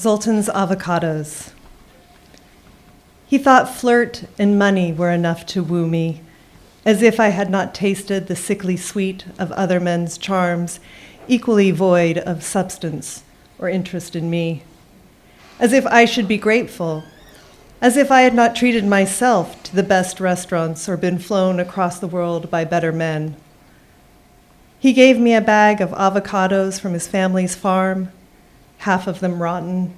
Zoltan's avocados. He thought flirt and money were enough to woo me, as if I had not tasted the sickly sweet of other men's charms, equally void of substance or interest in me. As if I should be grateful, as if I had not treated myself to the best restaurants or been flown across the world by better men. He gave me a bag of avocados from his family's farm, half of them rotten.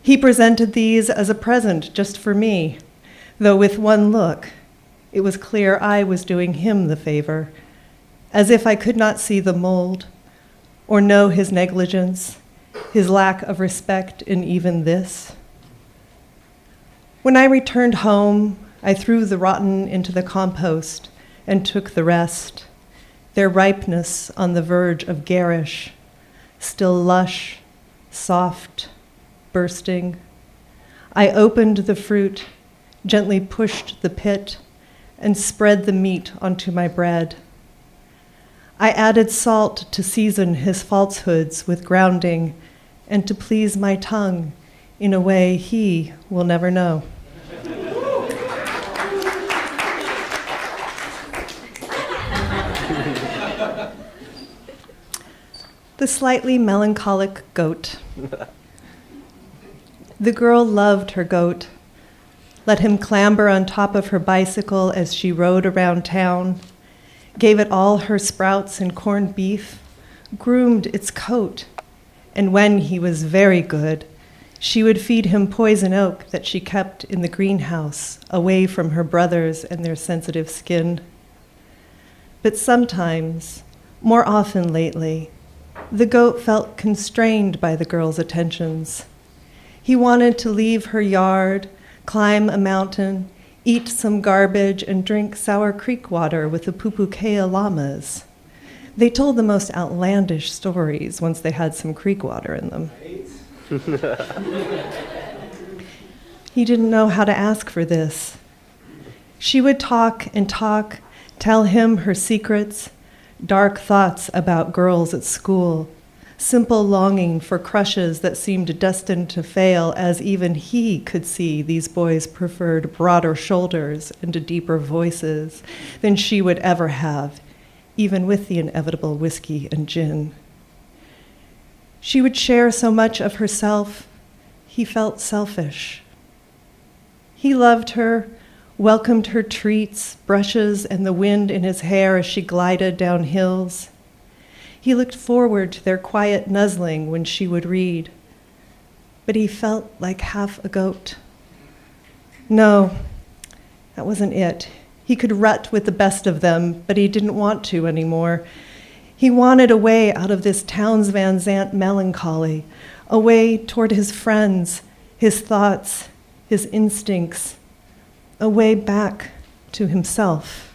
He presented these as a present just for me, though with one look, it was clear I was doing him the favor, as if I could not see the mold or know his negligence, his lack of respect in even this. When I returned home, I threw the rotten into the compost and took the rest, their ripeness on the verge of garish, still lush, soft, bursting. I opened the fruit, gently pushed the pit, and spread the meat onto my bread. I added salt to season his falsehoods with grounding and to please my tongue in a way he will never know. The slightly melancholic goat. The girl loved her goat, let him clamber on top of her bicycle as she rode around town, gave it all her sprouts and corned beef, groomed its coat, and when he was very good, she would feed him poison oak that she kept in the greenhouse, away from her brothers and their sensitive skin. But sometimes, more often lately, the goat felt constrained by the girl's attentions. He wanted to leave her yard, climb a mountain, eat some garbage, and drink sour creek water with the Pupukea llamas. They told the most outlandish stories once they had some creek water in them. He didn't know how to ask for this. She would talk and talk, tell him her secrets, dark thoughts about girls at school, simple longing for crushes that seemed destined to fail, as even he could see these boys preferred broader shoulders and deeper voices than she would ever have, even with the inevitable whiskey and gin. She would share so much of herself, he felt selfish. He loved her, welcomed her treats, brushes, and the wind in his hair as she glided down hills. He looked forward to their quiet nuzzling when she would read, but he felt like half a goat. No, that wasn't it. He could rut with the best of them, but he didn't want to anymore. He wanted a way out of this Townes Van Zandt melancholy, a way toward his friends, his thoughts, his instincts, a way back to himself.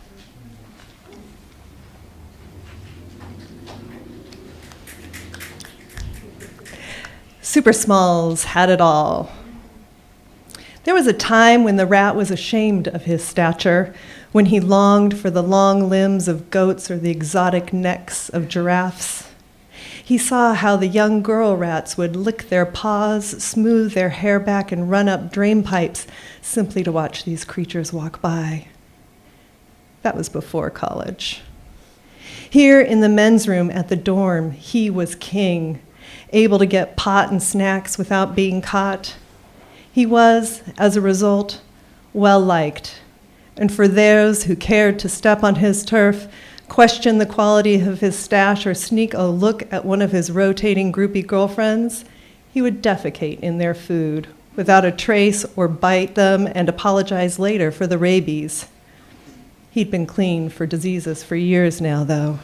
Super Smalls had it all. There was a time when the rat was ashamed of his stature, when he longed for the long limbs of goats or the exotic necks of giraffes. He saw how the young girl rats would lick their paws, smooth their hair back, and run up drain pipes simply to watch these creatures walk by. That was before college. Here in the men's room at the dorm, he was king, able to get pot and snacks without being caught. He was, as a result, well-liked, and for those who cared to step on his turf, question the quality of his stash, or sneak a look at one of his rotating groupie girlfriends, he would defecate in their food without a trace or bite them and apologize later for the rabies. He'd been clean for diseases for years now, though.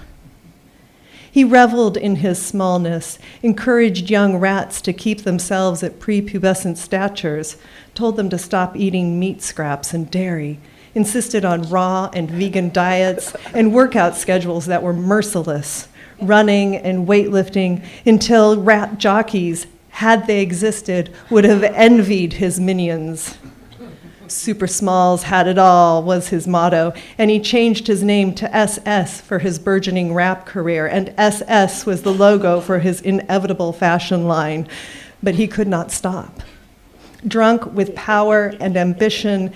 He reveled in his smallness, encouraged young rats to keep themselves at prepubescent statures, told them to stop eating meat scraps and dairy, insisted on raw and vegan diets and workout schedules that were merciless, running and weightlifting until rat jockeys, had they existed, would have envied his minions. Super Smalls had it all was his motto, and he changed his name to SS for his burgeoning rap career, and SS was the logo for his inevitable fashion line. but he could not stop. Drunk with power and ambition,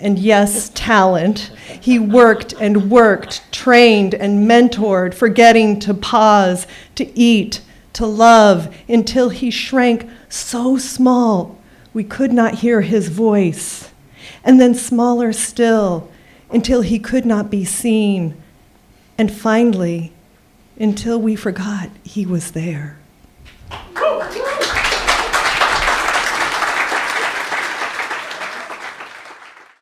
and yes, talent, he worked and worked, trained and mentored, forgetting to pause, to eat, to love, until he shrank so small we could not hear his voice, and then smaller still, until he could not be seen, and finally, until we forgot he was there.